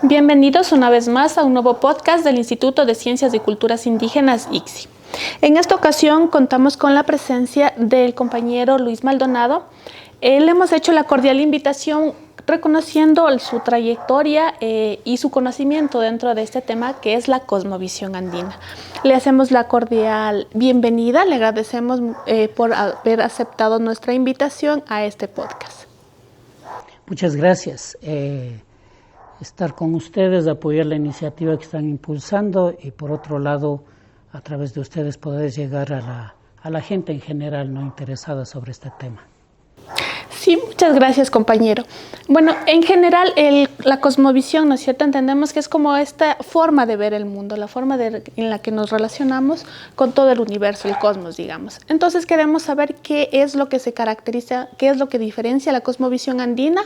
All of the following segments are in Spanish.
Bienvenidos una vez más a un nuevo podcast del Instituto de Ciencias y Culturas Indígenas, ICSI. En esta ocasión contamos con la presencia del compañero Luis Maldonado. Le hemos hecho la cordial invitación reconociendo su trayectoria y su conocimiento dentro de este tema que es la cosmovisión andina. Le hacemos la cordial bienvenida, le agradecemos por haber aceptado nuestra invitación a este podcast. Muchas gracias. Estar con ustedes, apoyar la iniciativa que están impulsando y por otro lado, a través de ustedes poder llegar a la gente en general no interesada sobre este tema. Sí, muchas gracias, compañero. Bueno, en general la cosmovisión, ¿no es cierto? Entendemos que es como esta forma de ver el mundo, la forma en la que nos relacionamos con todo el universo, el cosmos, digamos. Entonces queremos saber qué es lo que se caracteriza, qué es lo que diferencia la cosmovisión andina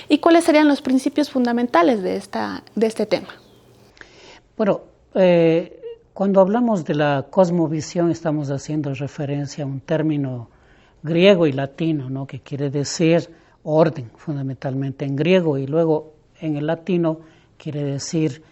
y cuáles serían los principios fundamentales de este tema. Bueno, cuando hablamos de la cosmovisión estamos haciendo referencia a un término griego y latino, ¿no? Que quiere decir orden, fundamentalmente en griego, y luego en el latino quiere decir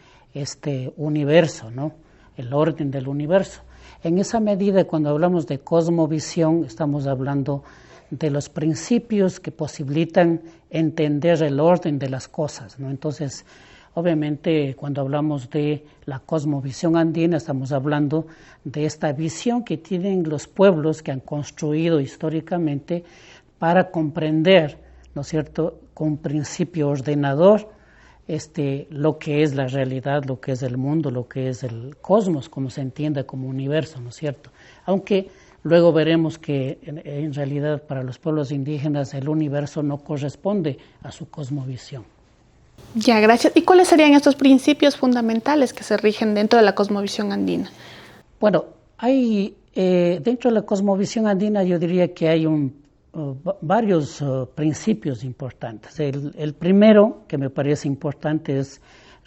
universo, ¿no? El orden del universo. En esa medida, cuando hablamos de cosmovisión, estamos hablando de los principios que posibilitan entender el orden de las cosas, ¿no? Entonces, obviamente, cuando hablamos de la cosmovisión andina, estamos hablando de esta visión que tienen los pueblos que han construido históricamente para comprender, ¿no es cierto?, con un principio ordenador, lo que es la realidad, lo que es el mundo, lo que es el cosmos, como se entiende como universo, ¿no es cierto? Aunque luego veremos que en realidad para los pueblos indígenas el universo no corresponde a su cosmovisión. Ya, gracias. ¿Y cuáles serían estos principios fundamentales que se rigen dentro de la cosmovisión andina? Bueno, hay dentro de la cosmovisión andina yo diría que hay varios principios importantes. El primero que me parece importante es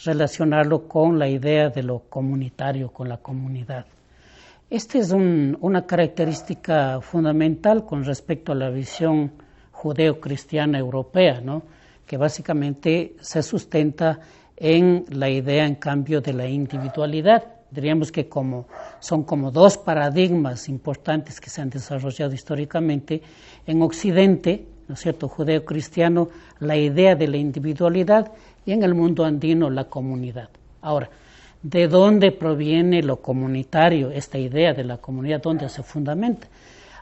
relacionarlo con la idea de lo comunitario, con la comunidad. Esta es una característica fundamental con respecto a la visión judeo-cristiana europea, ¿no?, que básicamente se sustenta en la idea, en cambio, de la individualidad. Diríamos que son como dos paradigmas importantes que se han desarrollado históricamente. En Occidente, ¿no es cierto?, judeo-cristiano, la idea de la individualidad, y en el mundo andino la comunidad. Ahora, ¿de dónde proviene lo comunitario, esta idea de la comunidad? ¿Dónde se fundamenta?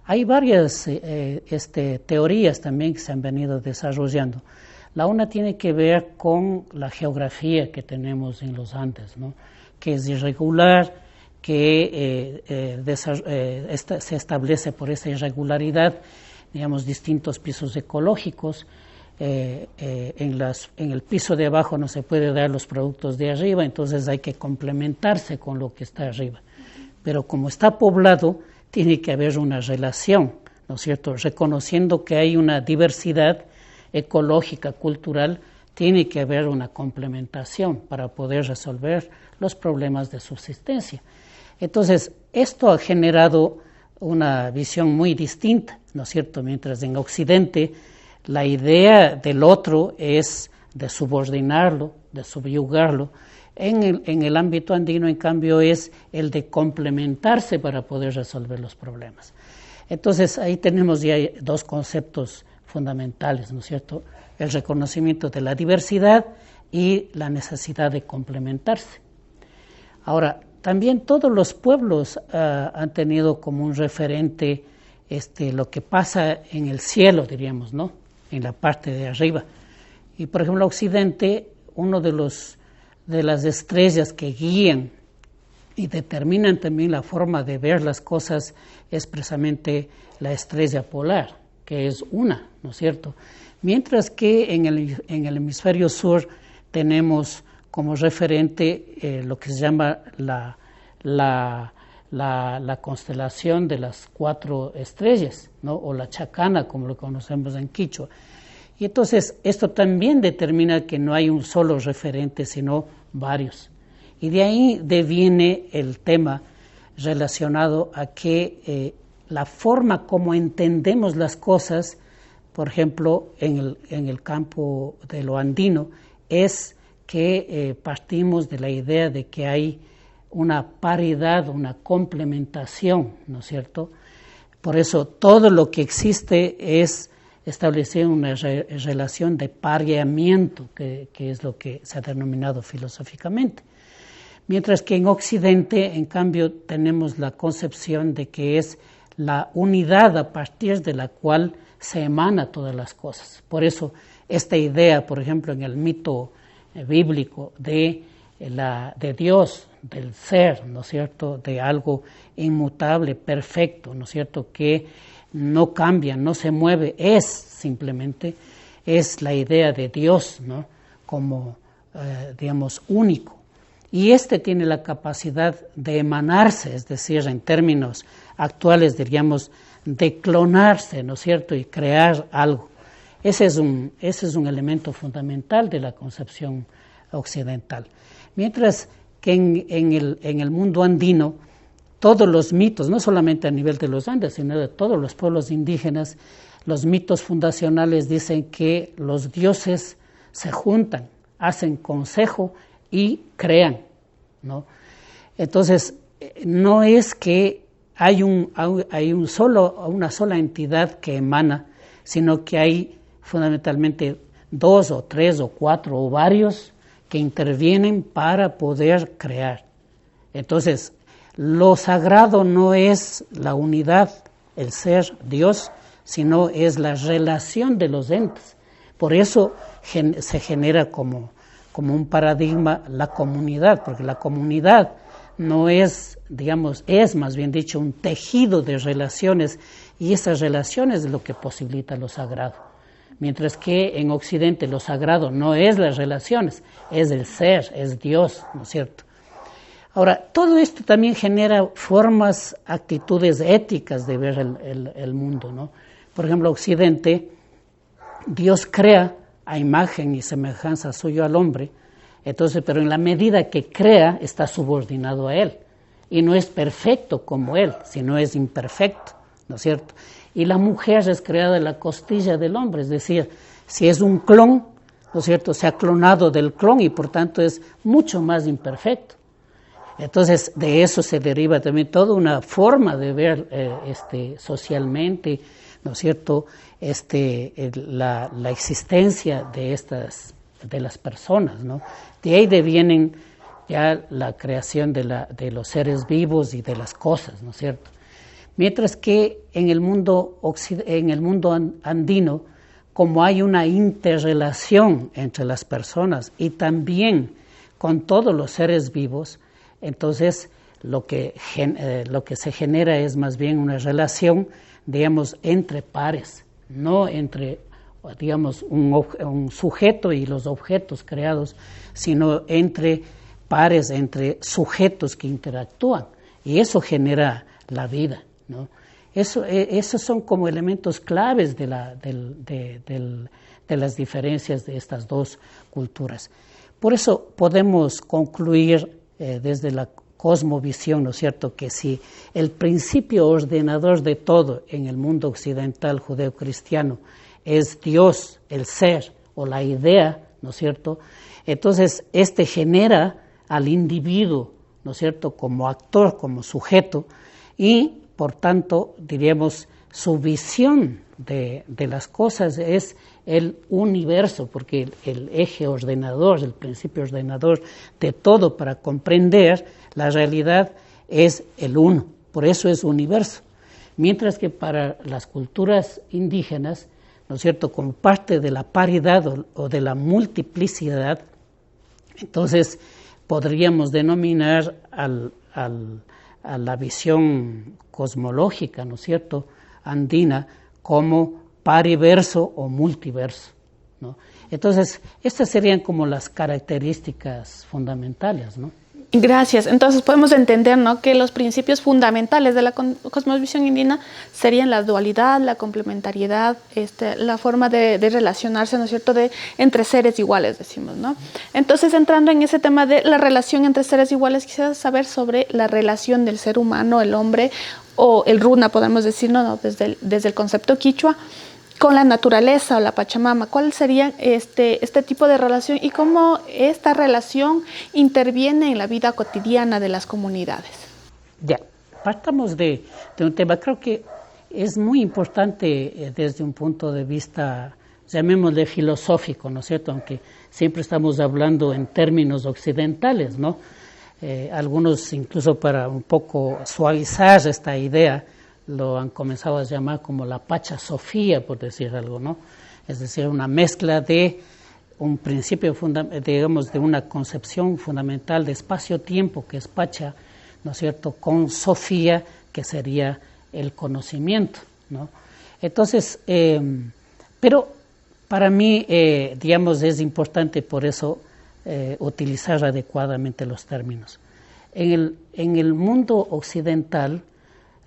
Hay varias teorías también que se han venido desarrollando. La una tiene que ver con la geografía que tenemos en los Andes, ¿no?, que es irregular, que se establece por esa irregularidad, digamos, distintos pisos ecológicos. En el piso de abajo no se puede dar los productos de arriba, entonces hay que complementarse con lo que está arriba. Pero como está poblado, tiene que haber una relación, ¿no es cierto?, reconociendo que hay una diversidad ecológica, cultural, tiene que haber una complementación para poder resolver los problemas de subsistencia. Entonces, esto ha generado una visión muy distinta, ¿no es cierto?, mientras en Occidente la idea del otro es de subordinarlo, de subyugarlo. En el ámbito andino, en cambio, es el de complementarse para poder resolver los problemas. Entonces, ahí tenemos ya dos conceptos fundamentales, ¿no es cierto?, el reconocimiento de la diversidad y la necesidad de complementarse. Ahora, también todos los pueblos han tenido como un referente lo que pasa en el cielo, diríamos, ¿no?, en la parte de arriba. Y, por ejemplo, Occidente, uno de las estrellas que guían y determinan también la forma de ver las cosas es precisamente la estrella polar, que es una, ¿no es cierto? Mientras que en el hemisferio sur tenemos como referente lo que se llama la constelación de las 4 estrellas, ¿no?, o la chacana, como lo conocemos en quichua. Y entonces esto también determina que no hay un solo referente, sino varios. Y de ahí deviene el tema relacionado a que la forma como entendemos las cosas, por ejemplo, en el campo de lo andino, es que partimos de la idea de que hay una paridad, una complementación, ¿no es cierto? Por eso todo lo que existe es establecer una relación de pareamiento, que es lo que se ha denominado filosóficamente. Mientras que en Occidente, en cambio, tenemos la concepción de que es la unidad a partir de la cual se emana todas las cosas. Por eso esta idea, por ejemplo, en el mito bíblico de Dios, del ser, ¿no es cierto?, de algo inmutable, perfecto, ¿no es cierto?, que no cambia, no se mueve, simplemente es la idea de Dios, ¿no?, como, digamos, único. Y tiene la capacidad de emanarse, es decir, en términos actuales diríamos, de clonarse, ¿no es cierto?, y crear algo. Ese es un elemento fundamental de la concepción occidental. Mientras que en el mundo andino, todos los mitos, no solamente a nivel de los Andes, sino de todos los pueblos indígenas, los mitos fundacionales dicen que los dioses se juntan, hacen consejo y crean, ¿no? Entonces, no es que hay una sola entidad que emana, sino que hay fundamentalmente 2 o 3 o 4 o varios que intervienen para poder crear. Entonces, lo sagrado no es la unidad, el ser, Dios, sino es la relación de los entes. Por eso se genera como un paradigma la comunidad, porque la comunidad no es, digamos, es más bien dicho un tejido de relaciones, y esas relaciones es lo que posibilita lo sagrado. Mientras que en Occidente lo sagrado no es las relaciones, es el ser, es Dios, ¿no es cierto? Ahora, todo esto también genera formas, actitudes éticas de ver el mundo, ¿no? Por ejemplo, Occidente, Dios crea a imagen y semejanza suyo al hombre, entonces, pero en la medida que crea, está subordinado a él, y no es perfecto como él, sino es imperfecto, ¿no es cierto? Y la mujer es creada de la costilla del hombre, es decir, si es un clon, ¿no es cierto?, se ha clonado del clon y por tanto es mucho más imperfecto. Entonces, de eso se deriva también toda una forma de ver socialmente, ¿no es cierto?, la existencia de las personas, ¿no? De ahí devienen ya la creación de los seres vivos y de las cosas, ¿no es cierto? Mientras que en el mundo andino, como hay una interrelación entre las personas y también con todos los seres vivos, entonces lo que se genera es más bien una relación, digamos, entre pares, no entre, digamos, un sujeto y los objetos creados, sino entre pares, entre sujetos que interactúan, y eso genera la vida, ¿no? Esos son como elementos claves de las diferencias de estas dos culturas. Por eso podemos concluir desde la cosmovisión, ¿no es cierto?, que si el principio ordenador de todo en el mundo occidental judeo-cristiano es Dios, el ser o la idea, ¿no es cierto?, entonces genera al individuo, ¿no es cierto?, como actor, como sujeto, y por tanto, diríamos, su visión de las cosas es el universo, porque el eje ordenador, el principio ordenador de todo para comprender la realidad es el uno, por eso es universo. Mientras que para las culturas indígenas, ¿no es cierto?, como parte de la paridad o de la multiplicidad, entonces podríamos denominar a la visión cosmológica, ¿no es cierto?, andina, como pariverso o multiverso, ¿no? Entonces, estas serían como las características fundamentales, ¿no? Gracias. Entonces podemos entender, ¿no?, que los principios fundamentales de la cosmovisión indígena serían la dualidad, la complementariedad, la forma de relacionarse, ¿no es cierto?, entre seres iguales, decimos, ¿no? Entonces, entrando en ese tema de la relación entre seres iguales, quisiera saber sobre la relación del ser humano, el hombre, o el runa, podemos decirlo, ¿no?, desde el concepto quichua, con la naturaleza o la Pachamama. ¿Cuál sería este tipo de relación y cómo esta relación interviene en la vida cotidiana de las comunidades? Ya, partamos de un tema, creo que es muy importante desde un punto de vista, llamémosle filosófico, ¿no es cierto? Aunque siempre estamos hablando en términos occidentales, ¿no? Algunos, incluso para un poco suavizar esta idea, lo han comenzado a llamar como la Pachasofía, por decir algo, ¿no? Es decir, una mezcla de un principio, digamos, de una concepción fundamental de espacio-tiempo, que es Pacha, ¿no es cierto?, con Sofía, que sería el conocimiento, ¿no? Entonces, pero para mí, digamos, es importante por eso utilizar adecuadamente los términos. En el mundo occidental,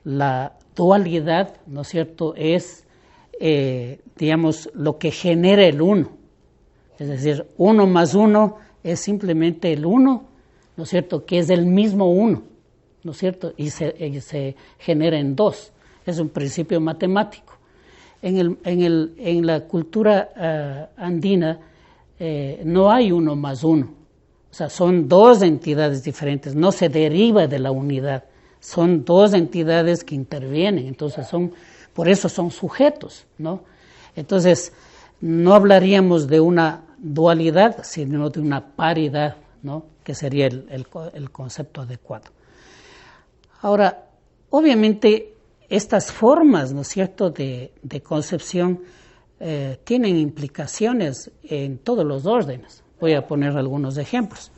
la dualidad, ¿no es cierto?, es, digamos, lo que genera el uno. Es decir, 1 más 1 es simplemente el 1, ¿no es cierto?, que es el mismo 1, ¿no es cierto?, y se genera en 2. Es un principio matemático. En la cultura andina no hay 1 más 1. O sea, son 2 entidades diferentes, no se deriva de la unidad. Son 2 entidades que intervienen, entonces por eso son sujetos, ¿no? Entonces, no hablaríamos de una dualidad, sino de una paridad, ¿no?, que sería el concepto adecuado. Ahora, obviamente, estas formas, ¿no es cierto?, de concepción tienen implicaciones en todos los órdenes. Voy a poner algunos ejemplos.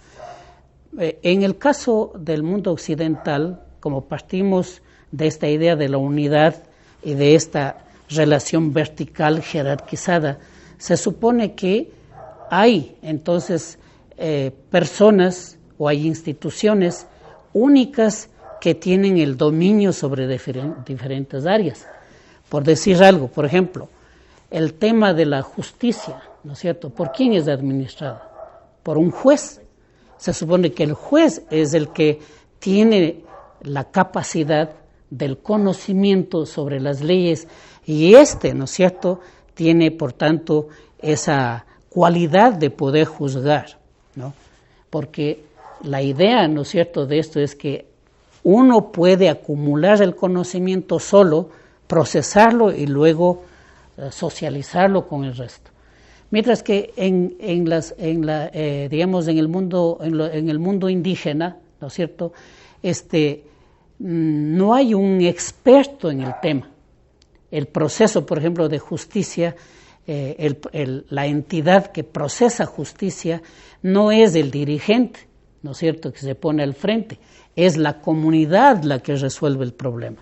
En el caso del mundo occidental, como partimos de esta idea de la unidad y de esta relación vertical jerarquizada, se supone que hay entonces personas o hay instituciones únicas que tienen el dominio sobre diferentes áreas. Por decir algo, por ejemplo, el tema de la justicia, ¿no es cierto?, ¿por quién es administrada? Por un juez. Se supone que el juez es el que tiene la capacidad del conocimiento sobre las leyes y ¿no es cierto?, tiene, por tanto, esa cualidad de poder juzgar, ¿no? Porque la idea, ¿no es cierto?, de esto es que uno puede acumular el conocimiento solo, procesarlo y luego socializarlo con el resto. Mientras que digamos, en el mundo indígena, ¿no es cierto?, no hay un experto en el tema. El proceso, por ejemplo, de justicia, la entidad que procesa justicia no es el dirigente, ¿no es cierto?, que se pone al frente, es la comunidad la que resuelve el problema.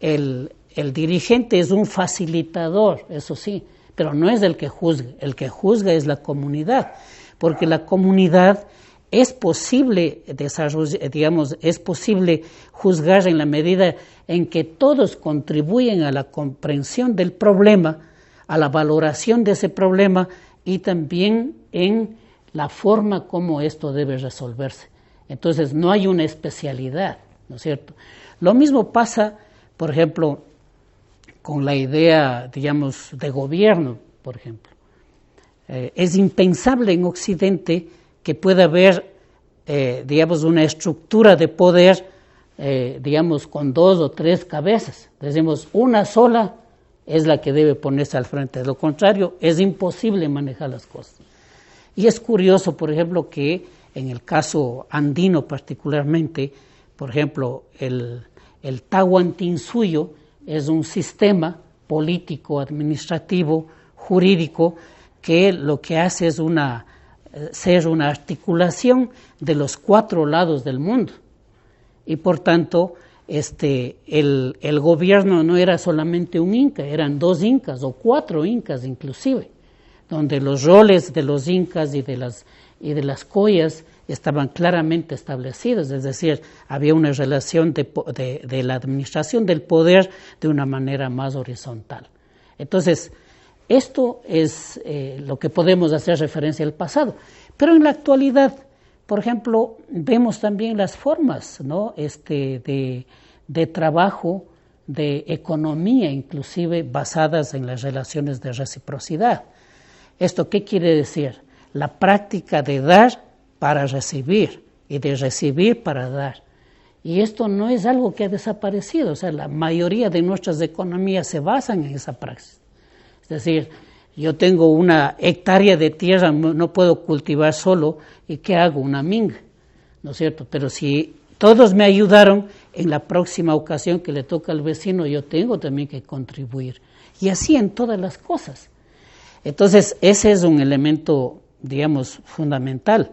El dirigente es un facilitador, eso sí, pero no es el que juzga es la comunidad, porque la comunidad es posible es posible juzgar en la medida en que todos contribuyen a la comprensión del problema, a la valoración de ese problema y también en la forma como esto debe resolverse. Entonces no hay una especialidad, ¿no es cierto? Lo mismo pasa, por ejemplo, con la idea, digamos, de gobierno, por ejemplo. Es impensable en Occidente que pueda haber, digamos, una estructura de poder, digamos, con 2 o 3 cabezas. Decimos, una sola es la que debe ponerse al frente. De lo contrario, es imposible manejar las cosas. Y es curioso, por ejemplo, que en el caso andino particularmente, por ejemplo, el Tahuantinsuyo es un sistema político, administrativo, jurídico, que lo que hace es ser una articulación de los 4 lados del mundo. Y por tanto, el gobierno no era solamente un inca, eran 2 incas o 4 incas inclusive. donde los roles de los incas y de las collas estaban claramente establecidos, es decir, había una relación de la administración del poder de una manera más horizontal. Entonces, esto es lo que podemos hacer referencia al pasado. Pero en la actualidad, por ejemplo, vemos también las formas, ¿no? de trabajo, de economía, inclusive basadas en las relaciones de reciprocidad. ¿Esto qué quiere decir? La práctica de dar para recibir y de recibir para dar. Y esto no es algo que ha desaparecido, o sea, la mayoría de nuestras economías se basan en esa praxis. Es decir, yo tengo una hectárea de tierra, no puedo cultivar solo, ¿y qué hago? Una minga, ¿no es cierto? Pero si todos me ayudaron, en la próxima ocasión que le toca al vecino, yo tengo también que contribuir. Y así en todas las cosas. Entonces, ese es un elemento, digamos, fundamental.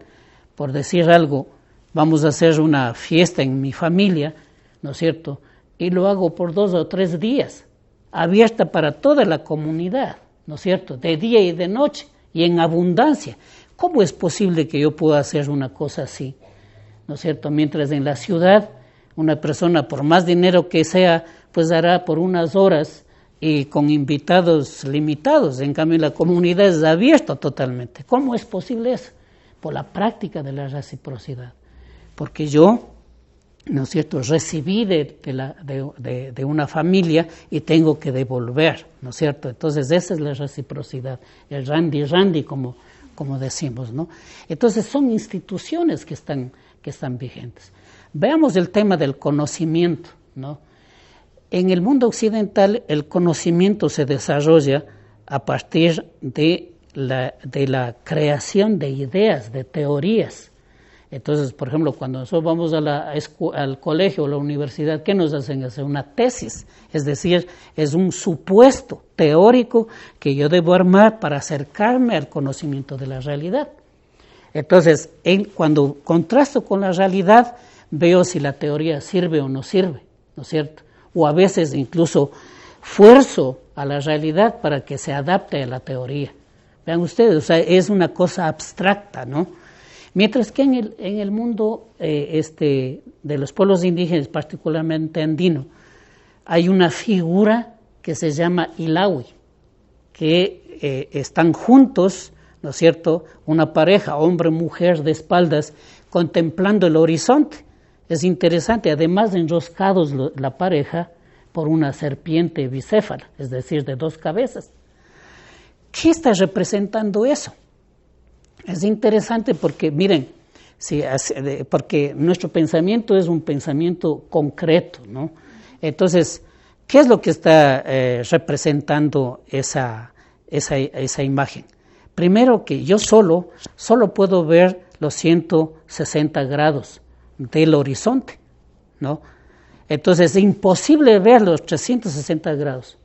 Por decir algo, vamos a hacer una fiesta en mi familia, ¿no es cierto? Y lo hago por 2 o 3 días, abierta para toda la comunidad, ¿no es cierto? De día y de noche, y en abundancia. ¿Cómo es posible que yo pueda hacer una cosa así? ¿No es cierto? Mientras en la ciudad, una persona, por más dinero que sea, pues hará por unas horas y con invitados limitados. En cambio, la comunidad es abierta totalmente. ¿Cómo es posible eso? Por la práctica de la reciprocidad. Porque yo, ¿no es cierto?, recibí de una familia y tengo que devolver, ¿no es cierto? Entonces, esa es la reciprocidad, el randi, como decimos, ¿no? Entonces, son instituciones que están vigentes. Veamos el tema del conocimiento, ¿no? En el mundo occidental, el conocimiento se desarrolla a partir de la creación de ideas, de teorías. Entonces, por ejemplo, cuando nosotros vamos al colegio o a la universidad, ¿qué nos hacen? Hacer una tesis, es decir, es un supuesto teórico que yo debo armar para acercarme al conocimiento de la realidad. Entonces, cuando contrasto con la realidad, veo si la teoría sirve o no sirve, ¿no es cierto? O a veces incluso fuerzo a la realidad para que se adapte a la teoría. Vean ustedes, o sea, es una cosa abstracta, ¿no? Mientras que en el mundo de los pueblos indígenas, particularmente andino, hay una figura que se llama Ilawi, que están juntos, ¿no es cierto?, una pareja, hombre-mujer de espaldas, contemplando el horizonte. Es interesante, además enroscados la pareja por una serpiente bicéfala, es decir, de 2 cabezas. ¿Qué está representando eso? Es interesante porque, miren, porque nuestro pensamiento es un pensamiento concreto, ¿no? Entonces, ¿qué es lo que está representando esa imagen? Primero que yo solo puedo ver los 160 grados del horizonte, ¿no? Entonces es imposible ver los 360 grados.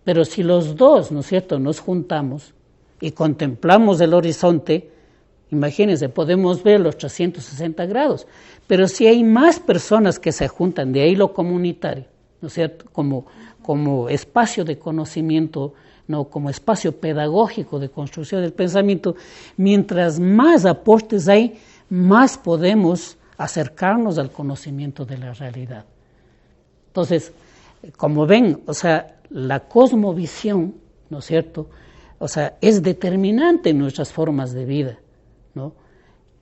Pero si los dos, ¿no es cierto?, nos juntamos y contemplamos el horizonte, imagínense, podemos ver los 360 grados. Pero si hay más personas que se juntan, de ahí lo comunitario, ¿no es cierto?, como espacio de conocimiento, no como espacio pedagógico de construcción del pensamiento, mientras más aportes hay, más podemos acercarnos al conocimiento de la realidad. Entonces, como ven, o sea, la cosmovisión, ¿no es cierto?, o sea, es determinante en nuestras formas de vida, ¿no?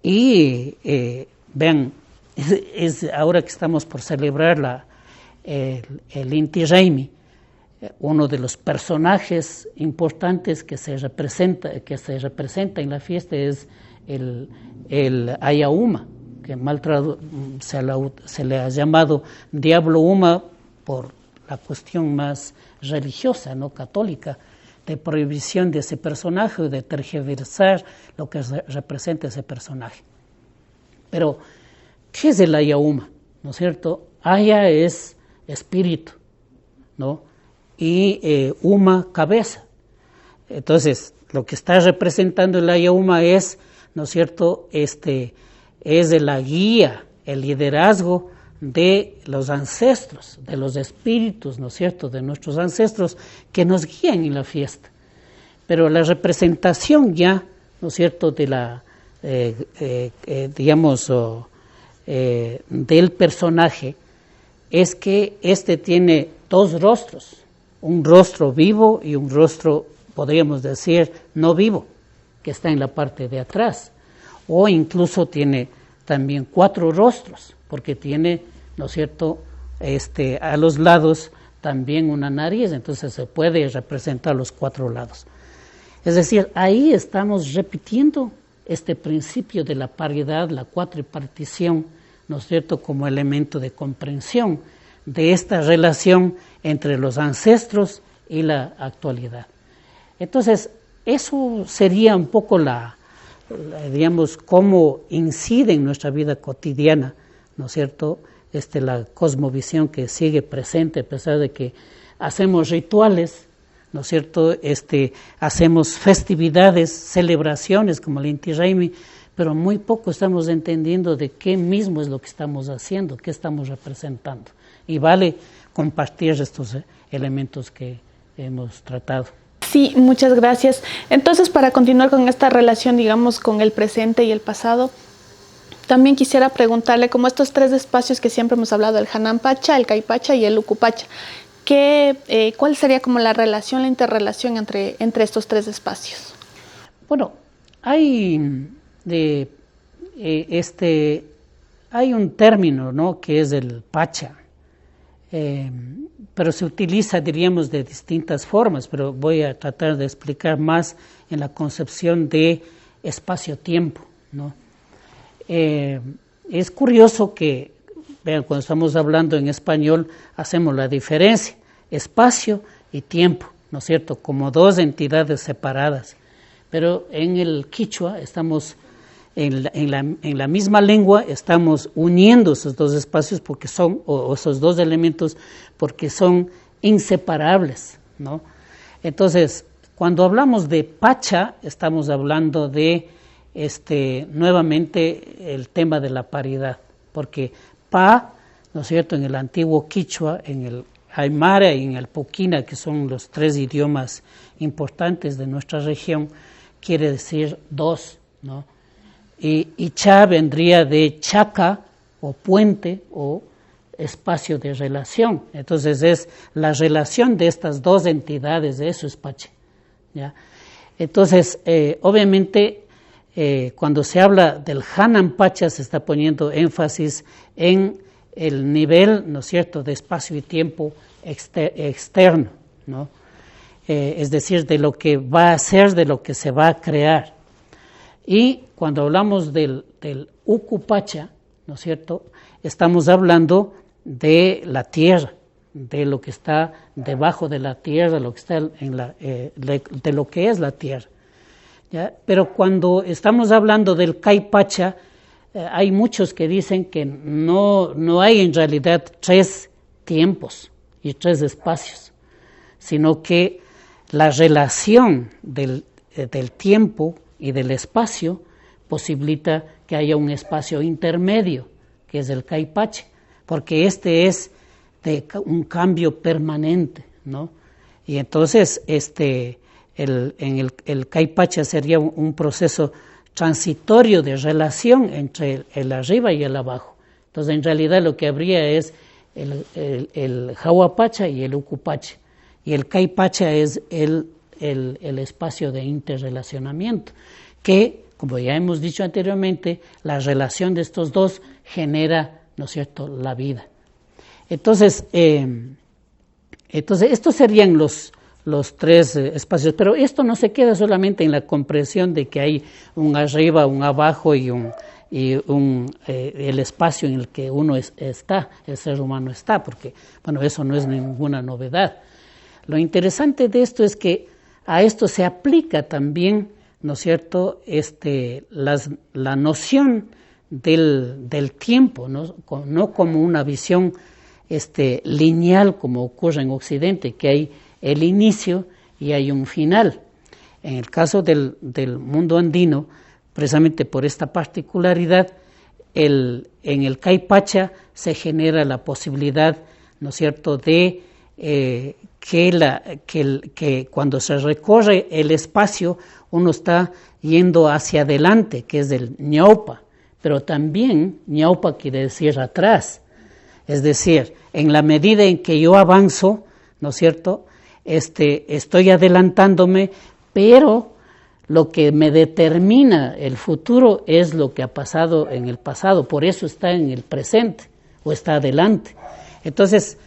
Y vean, ahora que estamos por celebrar el Inti Raymi, uno de los personajes importantes que se representa en la fiesta es el Ayauma, que se le ha llamado Diablo Uma por la cuestión más religiosa, no católica, de prohibición de ese personaje, de tergiversar lo que representa ese personaje. Pero, ¿qué es el Ayauma? ¿No es cierto? Aya es espíritu, ¿no? Y Uma, cabeza. Entonces, lo que está representando el Ayauma es, ¿no es cierto?, es de la guía, el liderazgo de los ancestros, de los espíritus, ¿no es cierto?, de nuestros ancestros que nos guían en la fiesta. pero la representación ya, ¿no es cierto?, de la, del personaje, es que tiene dos rostros, un rostro vivo y un rostro, podríamos decir, no vivo, que está en la parte de atrás, o incluso tiene también 4 rostros, porque tiene, ¿no es cierto?, a los lados también una nariz, entonces se puede representar los 4 lados. Es decir, ahí estamos repitiendo este principio de la paridad, la cuatripartición, ¿no es cierto?, como elemento de comprensión de esta relación entre los ancestros y la actualidad. Entonces, eso sería un poco digamos, cómo incide en nuestra vida cotidiana, ¿no es cierto?, la cosmovisión que sigue presente a pesar de que hacemos rituales, ¿no es cierto?, hacemos festividades, celebraciones como el Inti Raymi, pero muy poco estamos entendiendo de qué mismo es lo que estamos haciendo, qué estamos representando. Y vale compartir estos elementos que hemos tratado. Sí, muchas gracias. Entonces, para continuar con esta relación, digamos, con el presente y el pasado, también quisiera preguntarle, como estos 3 espacios que siempre hemos hablado, el Hanan Pacha, el Caipacha y el Ucupacha, ¿cuál sería como la relación, la interrelación entre estos 3 espacios? Bueno, hay un término, ¿no?, que es el Pacha, pero se utiliza, diríamos, de distintas formas, pero voy a tratar de explicar más en la concepción de espacio-tiempo, ¿no? Es curioso que, vean, cuando estamos hablando en español, hacemos la diferencia, espacio y tiempo, ¿no es cierto?, como 2 entidades separadas, pero en el quichua estamos, en la misma lengua, estamos uniendo esos 2 espacios porque o esos 2 elementos, porque son inseparables, ¿no? Entonces, cuando hablamos de Pacha, estamos hablando de nuevamente el tema de la paridad, porque Pa, ¿no es cierto?, en el antiguo quichua, en el aymara y en el puquina, que son los 3 idiomas importantes de nuestra región, quiere decir 2, ¿no? Y cha vendría de chaca, o puente, o espacio de relación. Entonces es la relación de estas 2 entidades, de eso es Pache, ¿ya? Entonces, obviamente, cuando se habla del Hanan Pacha, se está poniendo énfasis en el nivel, ¿no es cierto?, de espacio y tiempo externo, ¿no? Es decir, de lo que va a ser, de lo que se va a crear. Y cuando hablamos del Ucupacha, ¿no es cierto?, estamos hablando de la tierra, de lo que está debajo de la tierra, lo que está de lo que es la tierra, ¿ya? Pero cuando estamos hablando del Caipacha, hay muchos que dicen que no hay en realidad 3 tiempos y 3 espacios, sino que la relación del tiempo y del espacio posibilita que haya un espacio intermedio, que es el Caipacha, porque es de un cambio permanente, ¿no? Y entonces el Caipacha sería un proceso transitorio de relación entre el arriba y el abajo. Entonces, en realidad lo que habría es el Hahuapacha y el Ucupacha, y el Caipacha es el espacio de interrelacionamiento, que, como ya hemos dicho anteriormente, la relación de estos 2 genera, ¿no es cierto?, la vida. Entonces estos serían los 3 espacios, pero esto no se queda solamente en la comprensión de que hay un arriba, un abajo y el espacio en el que uno está, el ser humano está, porque, bueno, eso no es ninguna novedad. Lo interesante de esto es que a esto se aplica también, ¿no es cierto?, la noción del tiempo, no como una visión lineal como ocurre en Occidente, que hay el inicio y hay un final. En el caso del mundo andino, precisamente por esta particularidad, en el Caipacha se genera la posibilidad, ¿no es cierto?, de que cuando se recorre el espacio uno está yendo hacia adelante, que es el ñaupa, pero también ñaupa quiere decir atrás. Es decir, en la medida en que yo avanzo, ¿no es cierto?, estoy adelantándome, pero lo que me determina el futuro es lo que ha pasado en el pasado, por eso está en el presente o está adelante. Entonces,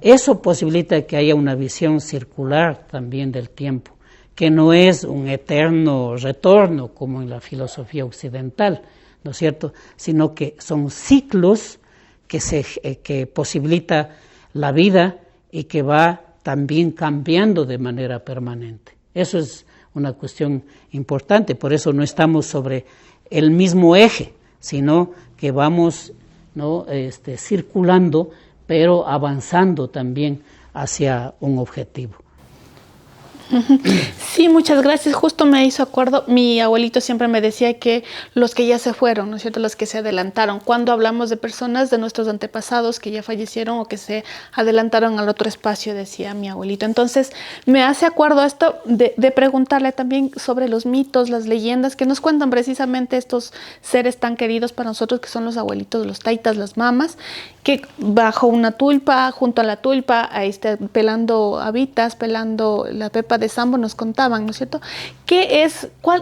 eso posibilita que haya una visión circular también del tiempo, que no es un eterno retorno como en la filosofía occidental, ¿no es cierto?, sino que son ciclos que posibilita la vida y que va también cambiando de manera permanente. Eso es una cuestión importante, por eso no estamos sobre el mismo eje, sino que vamos, ¿no?, circulando, pero avanzando también hacia un objetivo. Sí, muchas gracias. Justo me hizo acuerdo, mi abuelito siempre me decía que los que ya se fueron, ¿no es cierto?, los que se adelantaron, cuando hablamos de personas de nuestros antepasados que ya fallecieron o que se adelantaron al otro espacio, decía mi abuelito. Entonces, me hace acuerdo esto de preguntarle también sobre los mitos, las leyendas que nos cuentan precisamente estos seres tan queridos para nosotros que son los abuelitos, los taitas, las mamas, que bajo una tulpa, junto a la tulpa, ahí está pelando habitas, pelando la pepa de sambo, nos contaban, ¿no es cierto?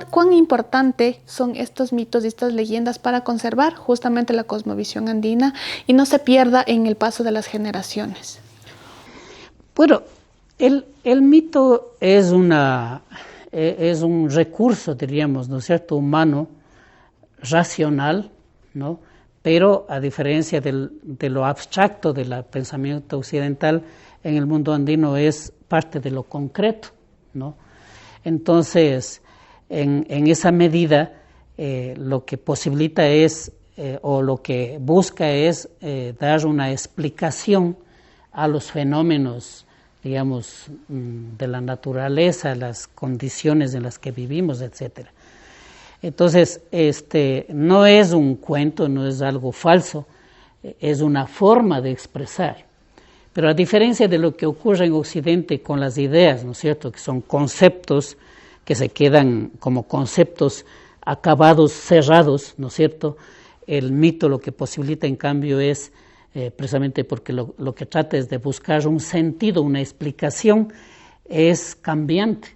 ¿Cuán importante son estos mitos y estas leyendas para conservar justamente la cosmovisión andina y no se pierda en el paso de las generaciones? Bueno, el mito es un recurso, diríamos, ¿no es cierto?, humano, racional, ¿no?, pero a diferencia de lo abstracto del pensamiento occidental, en el mundo andino es parte de lo concreto, ¿no? Entonces, en esa medida, lo que posibilita es, o lo que busca es dar una explicación a los fenómenos, digamos, de la naturaleza, las condiciones en las que vivimos, etcétera. Entonces, no es un cuento, no es algo falso, es una forma de expresar. Pero a diferencia de lo que ocurre en Occidente con las ideas, ¿no es cierto?, que son conceptos que se quedan como conceptos acabados, cerrados, ¿no es cierto?, el mito lo que posibilita en cambio es, precisamente porque lo que trata es de buscar un sentido, una explicación, es cambiante.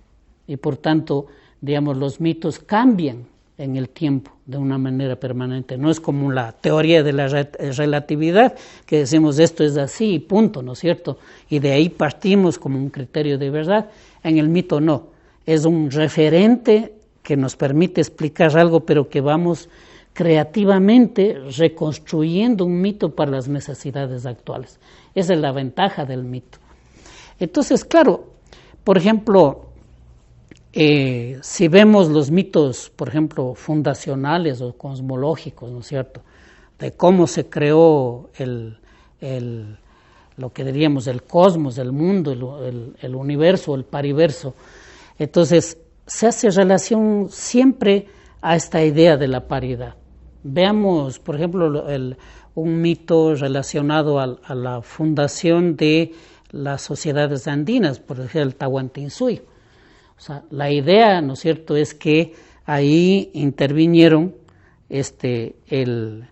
Y por tanto, digamos, los mitos cambian en el tiempo de una manera permanente. No es como la teoría de la relatividad, que decimos esto es así y punto, ¿no es cierto? Y de ahí partimos como un criterio de verdad. En el mito no, es un referente que nos permite explicar algo, pero que vamos creativamente reconstruyendo un mito para las necesidades actuales. Esa es la ventaja del mito. Entonces, claro, por ejemplo, si vemos los mitos, por ejemplo, fundacionales o cosmológicos, ¿no es cierto?, de cómo se creó lo que diríamos el cosmos, el mundo, el universo, el pariverso, entonces se hace relación siempre a esta idea de la paridad. Veamos, por ejemplo, un mito relacionado a la fundación de las sociedades andinas, por ejemplo, el Tahuantinsuyo. O sea, la idea, ¿no es cierto?, es que ahí intervinieron el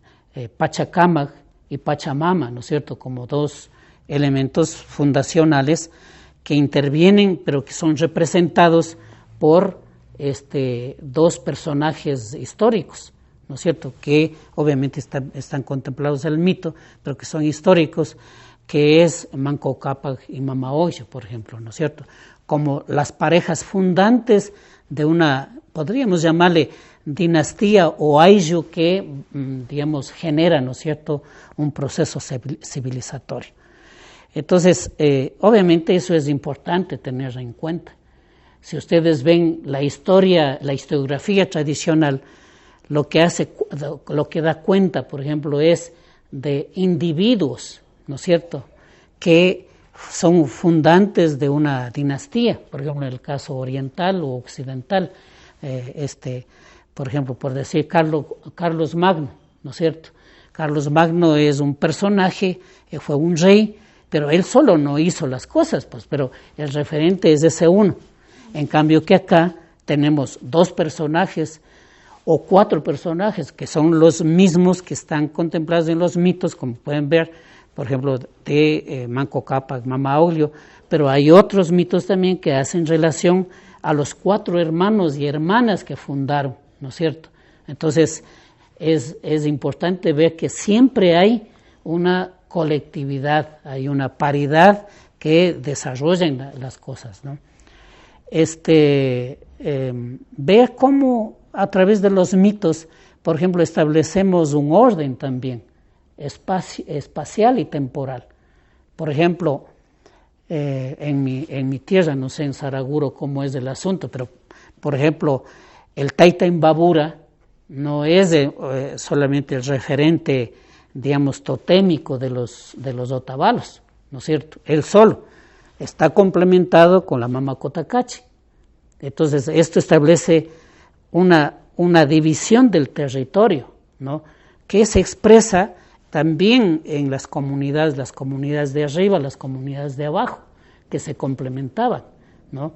Pachacamac y Pachamama, ¿no es cierto?, como dos elementos fundacionales que intervienen, pero que son representados por dos personajes históricos, ¿no es cierto?, que obviamente están contemplados en el mito, pero que son históricos, que es Manco Cápac y Mama Oya, por ejemplo, ¿no es cierto?, como las parejas fundantes de una, podríamos llamarle dinastía o ayllu que, digamos, genera, ¿no es cierto?, un proceso civilizatorio. Entonces, obviamente eso es importante tener en cuenta. Si ustedes ven la historiografía tradicional, lo que da cuenta, por ejemplo, es de individuos, ¿no es cierto?, que son fundantes de una dinastía, por ejemplo, en el caso oriental o occidental, por ejemplo, por decir Carlos Magno, ¿no es cierto? Carlos Magno es un personaje, fue un rey pero él solo no hizo las cosas, pues, pero el referente es ese uno. En cambio que acá tenemos 2 personajes o 4 personajes que son los mismos que están contemplados en los mitos, como pueden ver, por ejemplo, de Manco Cápac, Mama Auglio, pero hay otros mitos también que hacen relación a los 4 hermanos y hermanas que fundaron, ¿no es cierto? Entonces, es importante ver que siempre hay una colectividad, hay una paridad que desarrollan las cosas, ¿no? Ver cómo a través de los mitos, por ejemplo, establecemos un orden también, espacial y temporal. Por ejemplo, en mi tierra, no sé en Saraguro cómo es el asunto, pero por ejemplo, el Taita Imbabura no es solamente el referente, digamos, totémico de los Otavalos, ¿no es cierto? Él solo está complementado con la Mama Cotacachi. Entonces, esto establece una división del territorio, ¿no? Que se expresa también en las comunidades de arriba, las comunidades de abajo, que se complementaban, ¿no?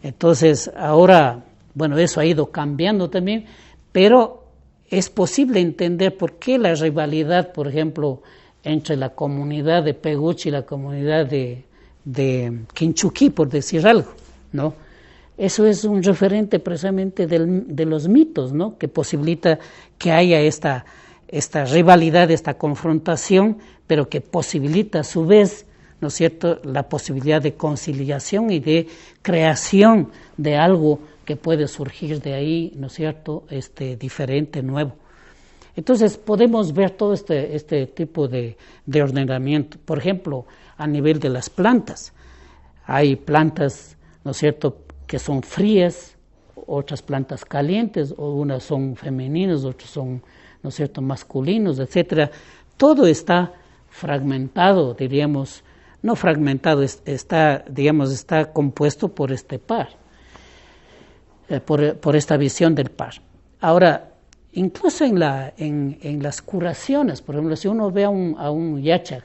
Entonces, ahora, bueno, eso ha ido cambiando también, pero es posible entender por qué la rivalidad, por ejemplo, entre la comunidad de Peguchi y la comunidad de Quinchuquí, por decir algo, ¿no? Eso es un referente precisamente de los mitos, ¿no? Que posibilita que haya esta rivalidad, esta confrontación, pero que posibilita a su vez, ¿no es cierto?, la posibilidad de conciliación y de creación de algo que puede surgir de ahí, ¿no es cierto?, diferente, nuevo. Entonces podemos ver todo este tipo de ordenamiento. Por ejemplo, a nivel de las plantas, hay plantas, ¿no es cierto?, que son frías, otras plantas calientes, o unas son femeninas, otras son, ¿no es cierto?, masculinos, etcétera. Todo está fragmentado, diríamos, no fragmentado, está compuesto por este par, por esta visión del par. Ahora, incluso en las curaciones, por ejemplo, si uno ve a un yachag,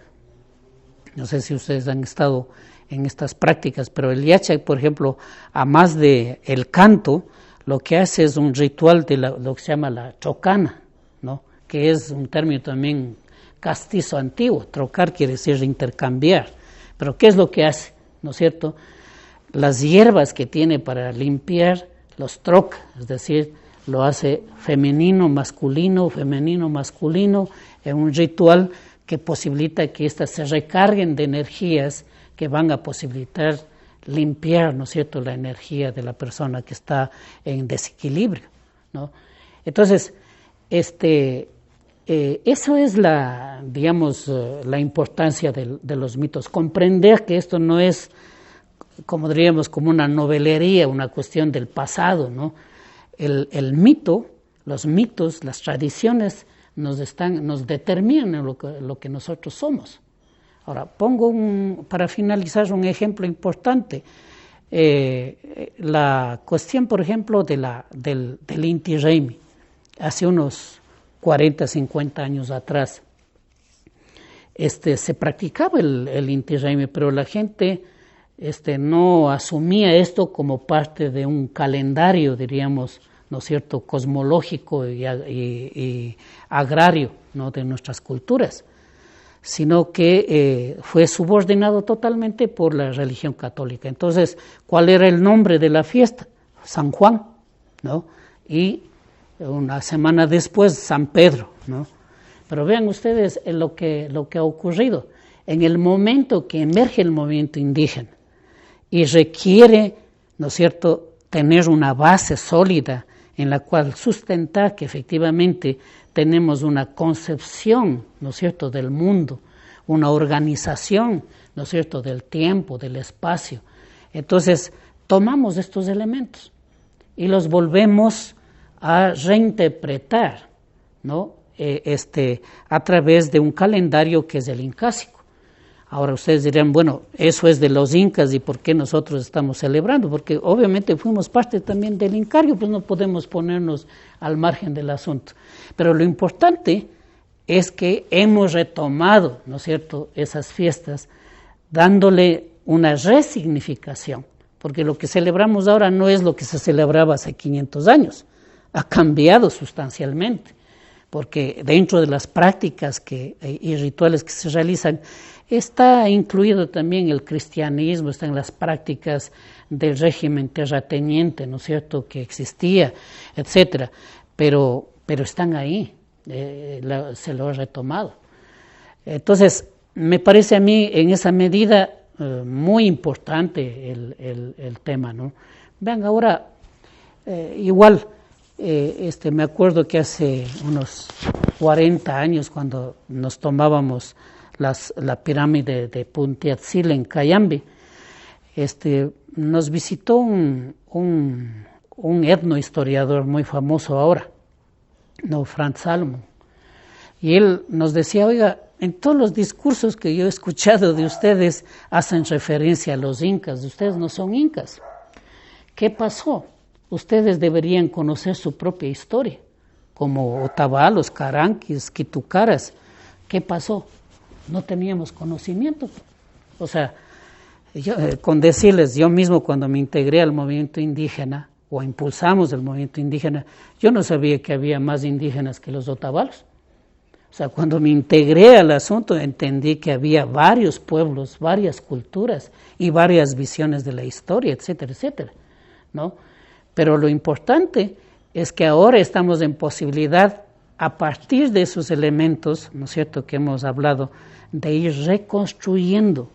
no sé si ustedes han estado en estas prácticas, pero el yachag, por ejemplo, a más de el canto, lo que hace es un ritual de lo que se llama la chocana, ¿no? Que es un término también castizo antiguo. Trocar quiere decir intercambiar. Pero ¿qué es lo que hace? ¿No es cierto? Las hierbas que tiene para limpiar los troca, es decir, lo hace femenino, masculino, en un ritual que posibilita que éstas se recarguen de energías que van a posibilitar limpiar, ¿no es cierto?, la energía de la persona que está en desequilibrio, ¿no? Entonces, eso es la importancia de los mitos. Comprender que esto no es, como diríamos, como una novelería, una cuestión del pasado, ¿no? El mito, los mitos, las tradiciones nos determinan lo que nosotros somos. Ahora, pongo para finalizar un ejemplo importante. La cuestión, por ejemplo, del Inti Raymi, hace unos 40, 50 años atrás, se practicaba el Inti Raymi, pero la gente no asumía esto como parte de un calendario, diríamos, ¿no es cierto?, cosmológico y agrario, ¿no?, de nuestras culturas, sino que fue subordinado totalmente por la religión católica. Entonces, ¿cuál era el nombre de la fiesta? San Juan, ¿no? Y una semana después, San Pedro, ¿no? Pero vean ustedes lo que ha ocurrido. En el momento que emerge el movimiento indígena y requiere, ¿no es cierto?, tener una base sólida en la cual sustentar que efectivamente tenemos una concepción, ¿no es cierto?, del mundo, una organización, ¿no es cierto?, del tiempo, del espacio. Entonces, tomamos estos elementos y los volvemos a reinterpretar, ¿no?, a través de un calendario que es el incásico. Ahora ustedes dirán, bueno, eso es de los incas y ¿por qué nosotros estamos celebrando? Porque obviamente fuimos parte también del incario, pues no podemos ponernos al margen del asunto. Pero lo importante es que hemos retomado, ¿no es cierto?, esas fiestas dándole una resignificación, porque lo que celebramos ahora no es lo que se celebraba hace 500 años, ha cambiado sustancialmente, porque dentro de las prácticas y rituales que se realizan está incluido también el cristianismo, están las prácticas del régimen terrateniente, ¿no es cierto?, que existía, etcétera, pero están ahí, se lo ha retomado. Entonces, me parece a mí en esa medida muy importante el tema, ¿no? Vean, ahora, igual, me acuerdo que hace unos 40 años, cuando nos tomábamos la pirámide de Puntiatzil en Cayambe, nos visitó un etnohistoriador muy famoso ahora, no, Franz Salomon, y él nos decía, oiga, en todos los discursos que yo he escuchado de ustedes hacen referencia a los incas, ustedes no son incas. ¿Qué pasó? Ustedes deberían conocer su propia historia, como Otavalos, Caranquis, Quitucaras. ¿Qué pasó? No teníamos conocimiento. O sea, con decirles, yo mismo cuando me integré al movimiento indígena, o impulsamos el movimiento indígena, yo no sabía que había más indígenas que los Otavalos. O sea, cuando me integré al asunto, entendí que había varios pueblos, varias culturas y varias visiones de la historia, etcétera, etcétera, ¿no? Pero lo importante es que ahora estamos en posibilidad, a partir de esos elementos, ¿no es cierto?, que hemos hablado, de ir reconstruyendo,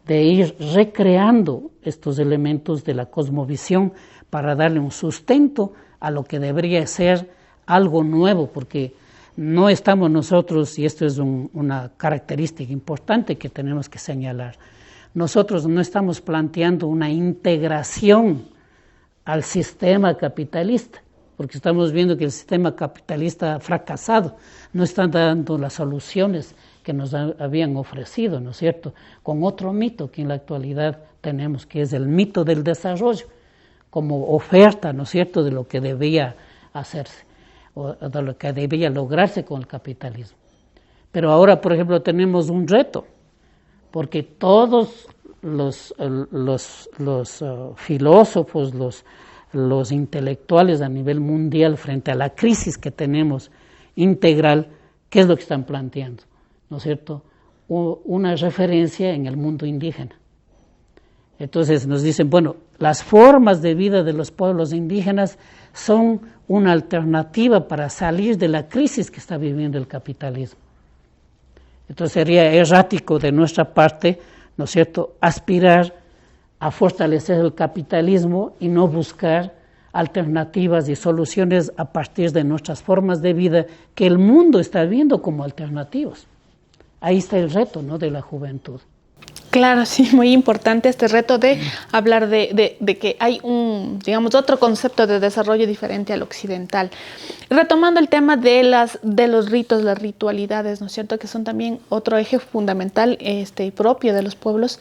de ir recreando estos elementos de la cosmovisión para darle un sustento a lo que debería ser algo nuevo, porque no estamos nosotros, y esto es una característica importante que tenemos que señalar, nosotros no estamos planteando una integración al sistema capitalista, porque estamos viendo que el sistema capitalista ha fracasado, no están dando las soluciones que nos habían ofrecido, ¿no es cierto?, con otro mito que en la actualidad tenemos, que es el mito del desarrollo, como oferta, ¿no es cierto?, de lo que debía hacerse, o de lo que debía lograrse con el capitalismo. Pero ahora, por ejemplo, tenemos un reto, porque todos los filósofos, los intelectuales a nivel mundial frente a la crisis que tenemos integral, ¿qué es lo que están planteando? ¿No es cierto? Una referencia en el mundo indígena. Entonces nos dicen, bueno, las formas de vida de los pueblos indígenas son una alternativa para salir de la crisis que está viviendo el capitalismo. Entonces sería errático de nuestra parte, ¿no es cierto?, aspirar a fortalecer el capitalismo y no buscar alternativas y soluciones a partir de nuestras formas de vida que el mundo está viendo como alternativas. Ahí está el reto, ¿no?, de la juventud. Claro, sí, muy importante este reto de hablar de que hay otro concepto de desarrollo diferente al occidental. Retomando el tema de los ritos, las ritualidades, ¿no es cierto?, que son también otro eje fundamental propio de los pueblos.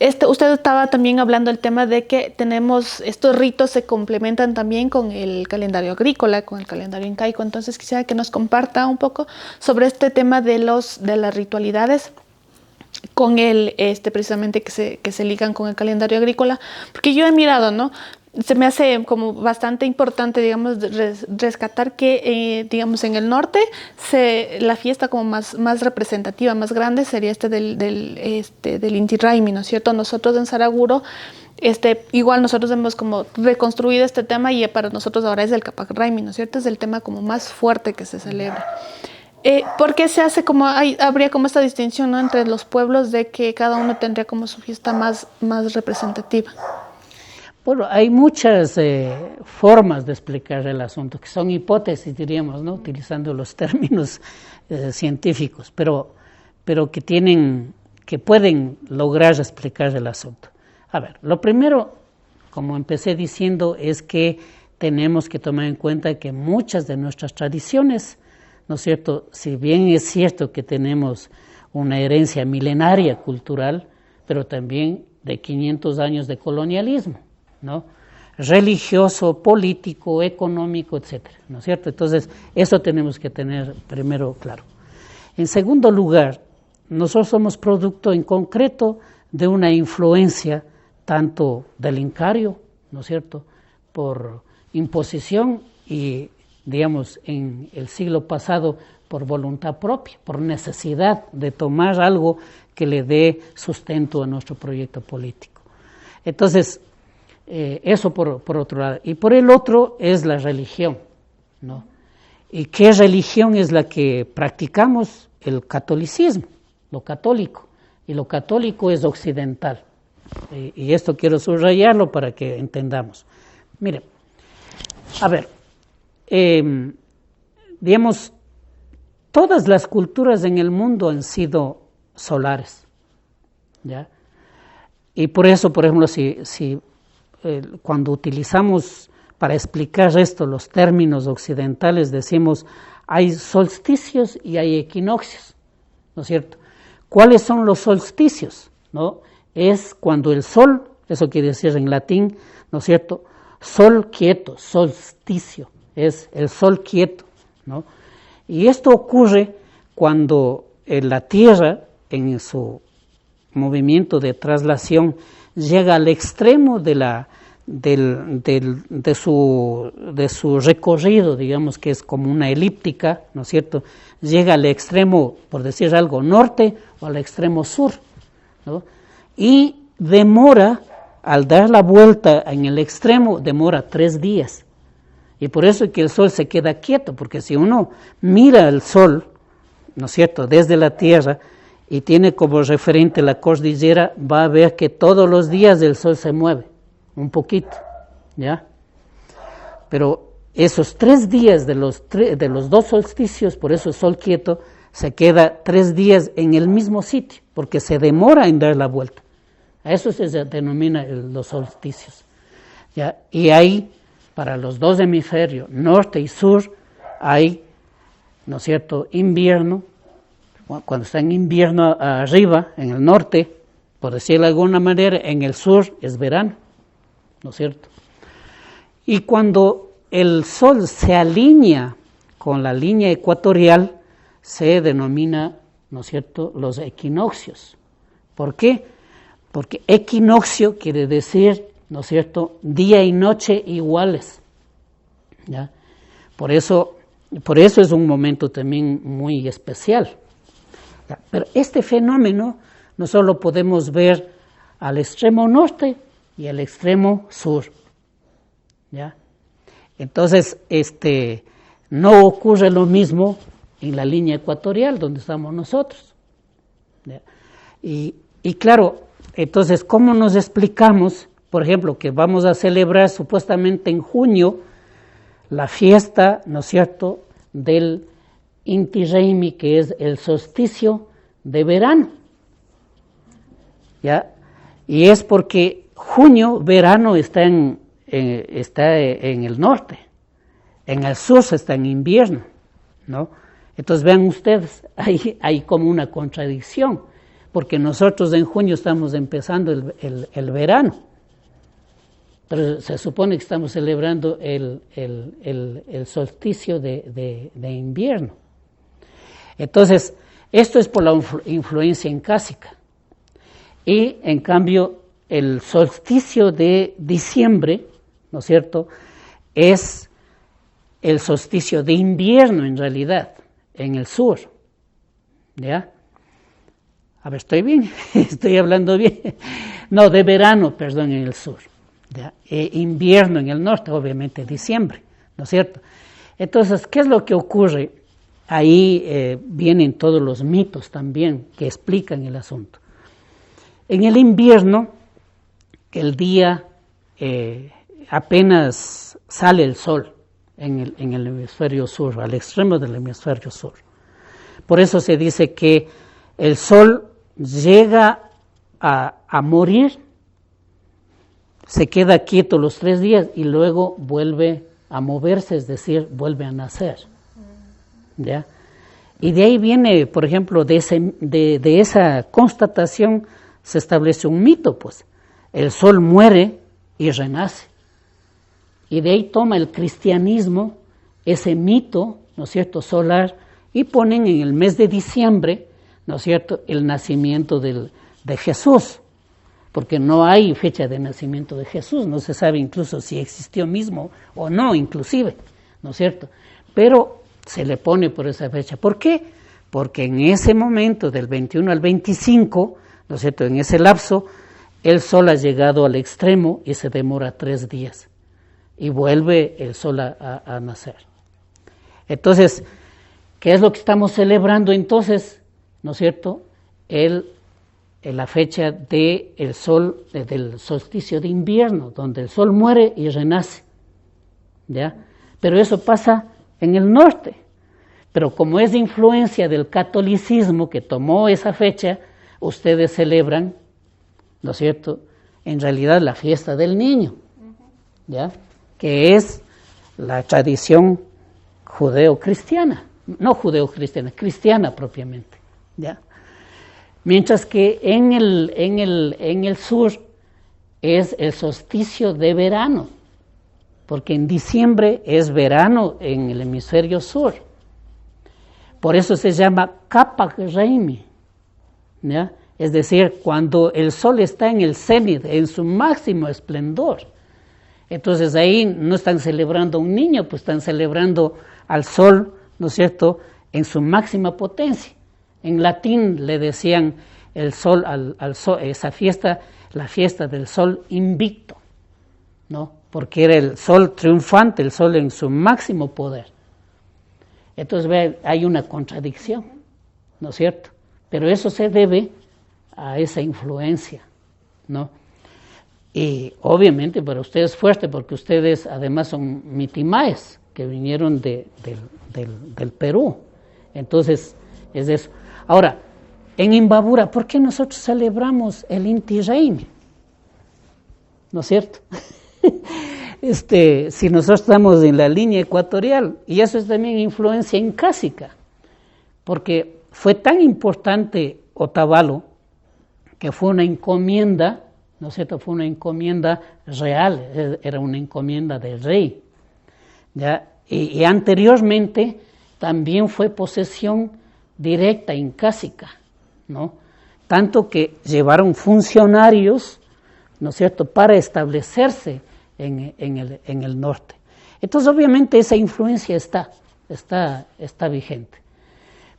Usted estaba también hablando del tema de que estos ritos se complementan también con el calendario agrícola, con el calendario incaico. Entonces quisiera que nos comparta un poco sobre este tema de las ritualidades con precisamente que se ligan con el calendario agrícola, porque yo he mirado, ¿no? Se me hace como bastante importante, digamos, rescatar que, digamos, en el norte la fiesta como más representativa, más grande sería del Inti Raymi, ¿no es cierto? Nosotros en Saraguro, igual nosotros hemos como reconstruido este tema y para nosotros ahora es el Capac Raymi, ¿no es cierto? Es el tema como más fuerte que se celebra. ¿Por qué se hace habría como esta distinción, ¿no?, entre los pueblos de que cada uno tendría como su fiesta más representativa? Bueno, hay muchas formas de explicar el asunto, que son hipótesis, diríamos, ¿no?, utilizando los términos científicos, pero que pueden lograr explicar el asunto. A ver, lo primero, como empecé diciendo, es que tenemos que tomar en cuenta que muchas de nuestras tradiciones, ¿no es cierto?, si bien es cierto que tenemos una herencia milenaria cultural, pero también de 500 años de colonialismo, ¿no?, religioso, político, económico, etcétera, ¿no es cierto? Entonces, eso tenemos que tener primero claro. En segundo lugar, nosotros somos producto en concreto de una influencia tanto del Incario, ¿no es cierto?, por imposición y, digamos, en el siglo pasado por voluntad propia, por necesidad de tomar algo que le dé sustento a nuestro proyecto político. Entonces, eso por otro lado. Y por el otro es la religión, ¿no? ¿Y qué religión es la que practicamos? El catolicismo, lo católico. Y lo católico es occidental. Y esto quiero subrayarlo para que entendamos. Mire, a ver, digamos, todas las culturas en el mundo han sido solares, ¿ya? Y por eso, por ejemplo, cuando utilizamos para explicar esto los términos occidentales, decimos hay solsticios y hay equinoccios, ¿no es cierto? ¿Cuáles son los solsticios? ¿No? Es cuando el sol, eso quiere decir en latín, ¿no es cierto?, sol quieto, solsticio, es el sol quieto, ¿no? Y esto ocurre cuando la Tierra, en su movimiento de traslación, llega al extremo de su recorrido, digamos que es como una elíptica, ¿no es cierto?, llega al extremo, por decir algo, norte o al extremo sur, ¿no? Y demora, al dar la vuelta en el extremo, demora 3 días. Y por eso es que el sol se queda quieto, porque si uno mira el sol, ¿no es cierto?, desde la Tierra, y tiene como referente la cordillera, va a ver que todos los días el sol se mueve, un poquito, ¿ya? Pero esos 3 días de los 2 solsticios, por eso el sol quieto, se queda 3 días en el mismo sitio, porque se demora en dar la vuelta. A eso se denomina los solsticios, ¿ya? Y hay, para los 2 hemisferios, norte y sur, hay, ¿no es cierto?, invierno. Cuando está en invierno arriba, en el norte, por decirlo de alguna manera, en el sur es verano, ¿no es cierto? Y cuando el sol se alinea con la línea ecuatorial, se denomina, ¿no es cierto?, los equinoccios. ¿Por qué? Porque equinoccio quiere decir, ¿no es cierto?, día y noche iguales, ¿ya? Por eso es un momento también muy especial. ¿Ya? Pero este fenómeno no solo podemos ver al extremo norte y al extremo sur, ¿ya? Entonces, no ocurre lo mismo en la línea ecuatorial donde estamos nosotros, ¿ya? Y claro, entonces, ¿cómo nos explicamos, por ejemplo, que vamos a celebrar supuestamente en junio la fiesta, ¿no es cierto?, del Inti Raymi, que es el solsticio de verano, ¿ya? Y es porque junio, verano, está en el norte, en el sur está en invierno, ¿no? Entonces vean ustedes, hay como una contradicción, porque nosotros en junio estamos empezando el verano, pero se supone que estamos celebrando el solsticio de invierno. Entonces, esto es por la influencia incásica. Y, en cambio, el solsticio de diciembre, ¿no es cierto?, es el solsticio de invierno, en realidad, en el sur, ¿ya? A ver, ¿estoy bien? ¿Estoy hablando bien? No, de verano, perdón, en el sur, ¿ya? Invierno en el norte, obviamente, diciembre, ¿no es cierto? Entonces, ¿qué es lo que ocurre? Ahí vienen todos los mitos también que explican el asunto. En el invierno, el día apenas sale el sol en el hemisferio sur, al extremo del hemisferio sur. Por eso se dice que el sol llega a morir, se queda quieto los 3 días y luego vuelve a moverse, es decir, vuelve a nacer, ¿ya? Y de ahí viene, por ejemplo, de esa constatación se establece un mito, pues. El sol muere y renace. Y de ahí toma el cristianismo ese mito, ¿no es cierto?, solar, y ponen en el mes de diciembre, ¿no es cierto?, el nacimiento de Jesús, porque no hay fecha de nacimiento de Jesús, no se sabe incluso si existió mismo o no, inclusive, ¿no es cierto? Pero se le pone por esa fecha. ¿Por qué? Porque en ese momento, del 21 al 25, ¿no es cierto?, en ese lapso, el sol ha llegado al extremo y se demora 3 días. Y vuelve el sol a nacer. Entonces, ¿qué es lo que estamos celebrando entonces? ¿No es cierto? La fecha del solsticio de invierno, donde el sol muere y renace. ¿Ya? Pero eso pasa en el norte. Pero como es de influencia del catolicismo que tomó esa fecha, ustedes celebran, ¿no es cierto?, en realidad la fiesta del niño, ¿ya?, que es la tradición judeo-cristiana, no judeo-cristiana, cristiana propiamente, ¿ya? Mientras que en el sur es el solsticio de verano, porque en diciembre es verano en el hemisferio sur. Por eso se llama Kapak Reimi, ¿ya? Es decir, cuando el sol está en el cenit, en su máximo esplendor. Entonces ahí no están celebrando a un niño, pues están celebrando al sol, ¿no es cierto?, en su máxima potencia. En latín le decían el sol al sol, esa fiesta, la fiesta del sol invicto, ¿no? Porque era el sol triunfante, el sol en su máximo poder. Entonces ve, hay una contradicción, ¿no es cierto? Pero eso se debe a esa influencia, ¿no? Y obviamente para ustedes fuerte, porque ustedes además son mitimaes, que vinieron del Perú. Entonces, es eso. Ahora, en Imbabura, ¿por qué nosotros celebramos el Inti Raymi? ¿No es cierto? Si nosotros estamos en la línea ecuatorial, y eso es también influencia incásica, porque fue tan importante Otavalo, que fue una encomienda, ¿no es cierto?, fue una encomienda real, era una encomienda del rey, ¿ya? Y anteriormente también fue posesión directa incásica, ¿no? Tanto que llevaron funcionarios, ¿no es cierto?, para establecerse en el norte. Entonces, obviamente, esa influencia está vigente.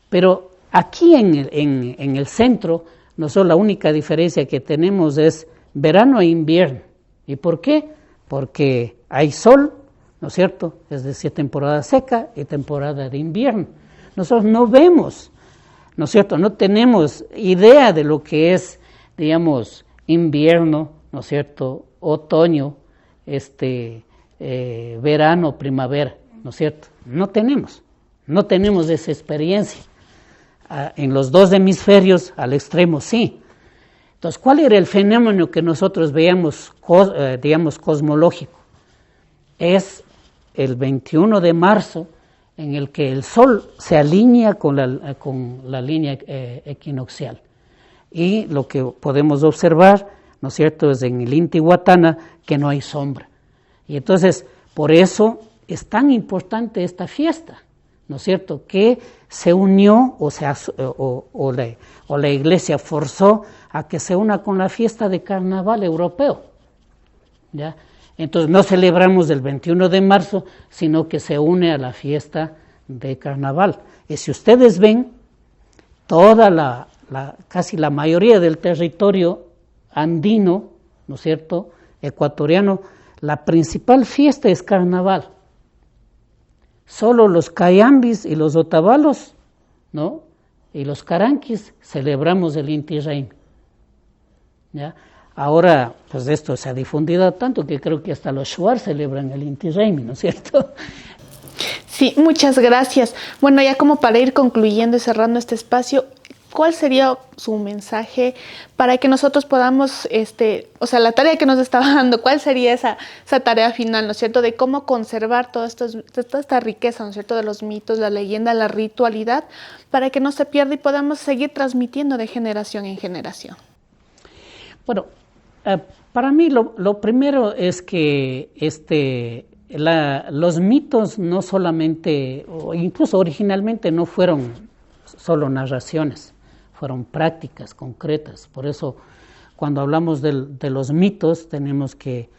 Pero aquí en el centro, nosotros la única diferencia que tenemos es verano e invierno. ¿Y por qué? Porque hay sol, ¿no es cierto?, es decir, temporada seca y temporada de invierno. Nosotros no vemos, ¿no es cierto?, no tenemos idea de lo que es, digamos, invierno, ¿no es cierto?, otoño, verano, primavera, ¿no es cierto? No tenemos esa experiencia. En los dos hemisferios, al extremo, sí. Entonces, ¿cuál era el fenómeno que nosotros veíamos, digamos, cosmológico? Es el 21 de marzo, en el que el Sol se alinea con la línea equinoccial. Y lo que podemos observar, ¿no es cierto?, es en el Intihuatana que no hay sombra. Y entonces, por eso es tan importante esta fiesta, ¿no es cierto?, que se unió o la Iglesia forzó a que se una con la fiesta de carnaval europeo, ¿ya? Entonces no celebramos el 21 de marzo, sino que se une a la fiesta de carnaval. Y si ustedes ven, casi la mayoría del territorio andino, ¿no es cierto?, ecuatoriano, la principal fiesta es carnaval. Solo los cayambis y los otavalos, ¿no?, y los caranquis celebramos el Inti Raymi, ¿ya? Ahora, pues esto se ha difundido tanto que creo que hasta los shuar celebran el Inti Raymi, ¿no es cierto? Sí, muchas gracias. Bueno, ya como para ir concluyendo y cerrando este espacio, ¿cuál sería su mensaje para que nosotros podamos, la tarea que nos estaba dando, cuál sería esa tarea final, ¿no es cierto?, de cómo conservar toda esta riqueza, ¿no es cierto?, de los mitos, la leyenda, la ritualidad, para que no se pierda y podamos seguir transmitiendo de generación en generación. Bueno, para mí lo primero es que los mitos no solamente, o incluso originalmente no fueron solo narraciones, fueron prácticas concretas. Por eso cuando hablamos de los mitos, tenemos que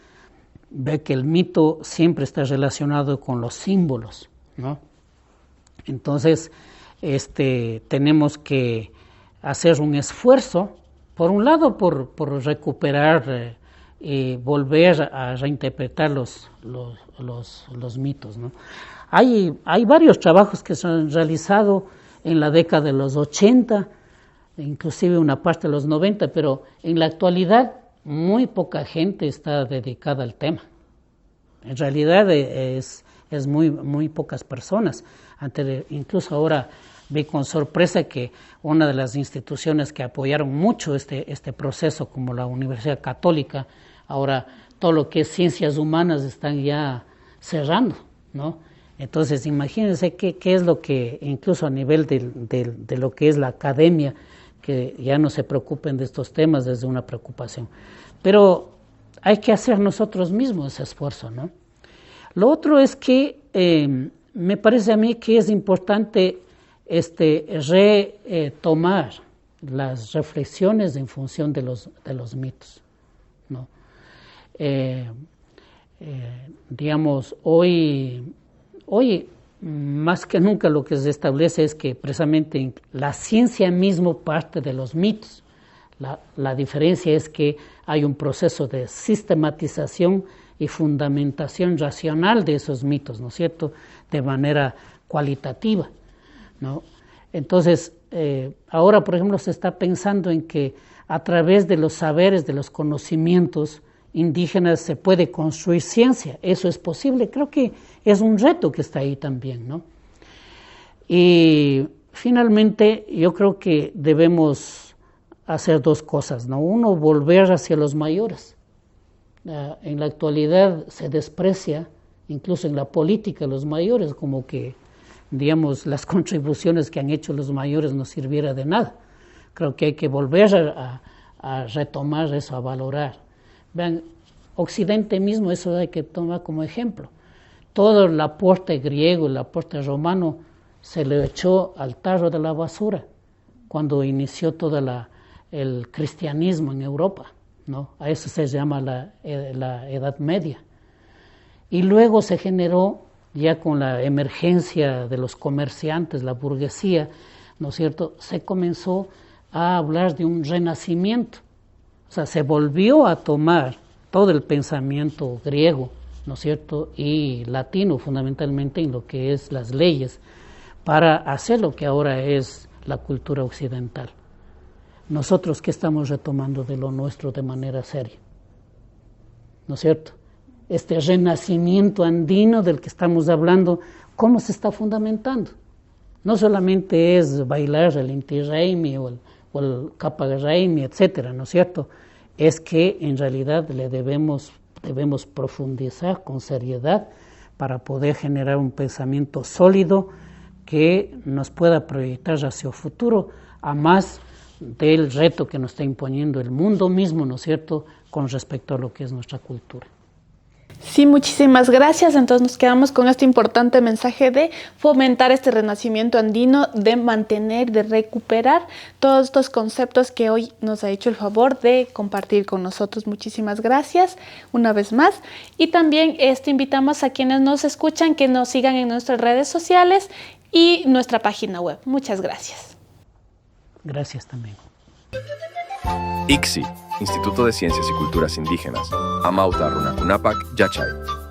ver que el mito siempre está relacionado con los símbolos, ¿no? Entonces, tenemos que hacer un esfuerzo, por un lado, por recuperar y volver a reinterpretar los mitos, ¿no? Hay varios trabajos que se han realizado en la década de los 80, inclusive una parte de los 90, pero en la actualidad muy poca gente está dedicada al tema. En realidad es muy pocas personas. Incluso ahora vi con sorpresa que una de las instituciones que apoyaron mucho este proceso, como la Universidad Católica, ahora todo lo que es ciencias humanas están ya cerrando, ¿no? Entonces imagínense qué es lo que, incluso a nivel de lo que es la academia, que ya no se preocupen de estos temas desde una preocupación. Pero hay que hacer nosotros mismos ese esfuerzo, ¿no? Lo otro es que me parece a mí que es importante retomar las reflexiones en función de los mitos, ¿no? Digamos, hoy más que nunca lo que se establece es que precisamente la ciencia mismo parte de los mitos. La diferencia es que hay un proceso de sistematización y fundamentación racional de esos mitos, ¿no es cierto?, de manera cualitativa, ¿no? Entonces, ahora, por ejemplo, se está pensando en que a través de los saberes, de los conocimientos indígenas se puede construir ciencia. Eso es posible. Creo que es un reto que está ahí también, ¿no? Y finalmente, yo creo que debemos hacer dos cosas, ¿no? Uno, volver hacia los mayores. En la actualidad se desprecia, incluso en la política, los mayores, como que, digamos, las contribuciones que han hecho los mayores no sirviera de nada. Creo que hay que volver a retomar eso, a valorar. Vean, Occidente mismo, eso hay que tomar como ejemplo. Todo el aporte griego, el aporte romano, se le echó al tarro de la basura cuando inició todo el cristianismo en Europa, ¿no? A eso se llama la Edad Media. Y luego se generó, ya con la emergencia de los comerciantes, la burguesía, ¿no es cierto?, se comenzó a hablar de un renacimiento. O sea, se volvió a tomar todo el pensamiento griego, ¿no es cierto?, y latino fundamentalmente en lo que es las leyes, para hacer lo que ahora es la cultura occidental. Nosotros, ¿qué estamos retomando de lo nuestro de manera seria? ¿No es cierto? Este renacimiento andino del que estamos hablando, ¿cómo se está fundamentando? No solamente es bailar el Inti Raymi o el Kappa Raymi, etcétera, ¿no es cierto? Es que en realidad debemos profundizar con seriedad para poder generar un pensamiento sólido que nos pueda proyectar hacia el futuro, a más del reto que nos está imponiendo el mundo mismo, ¿no es cierto?, con respecto a lo que es nuestra cultura. Sí, muchísimas gracias. Entonces nos quedamos con este importante mensaje de fomentar este renacimiento andino, de mantener, de recuperar todos estos conceptos que hoy nos ha hecho el favor de compartir con nosotros. Muchísimas gracias una vez más. Y también invitamos a quienes nos escuchan que nos sigan en nuestras redes sociales y nuestra página web. Muchas gracias. Gracias también. ICSI, Instituto de Ciencias y Culturas Indígenas, Amauta Runacunapac, Yachay.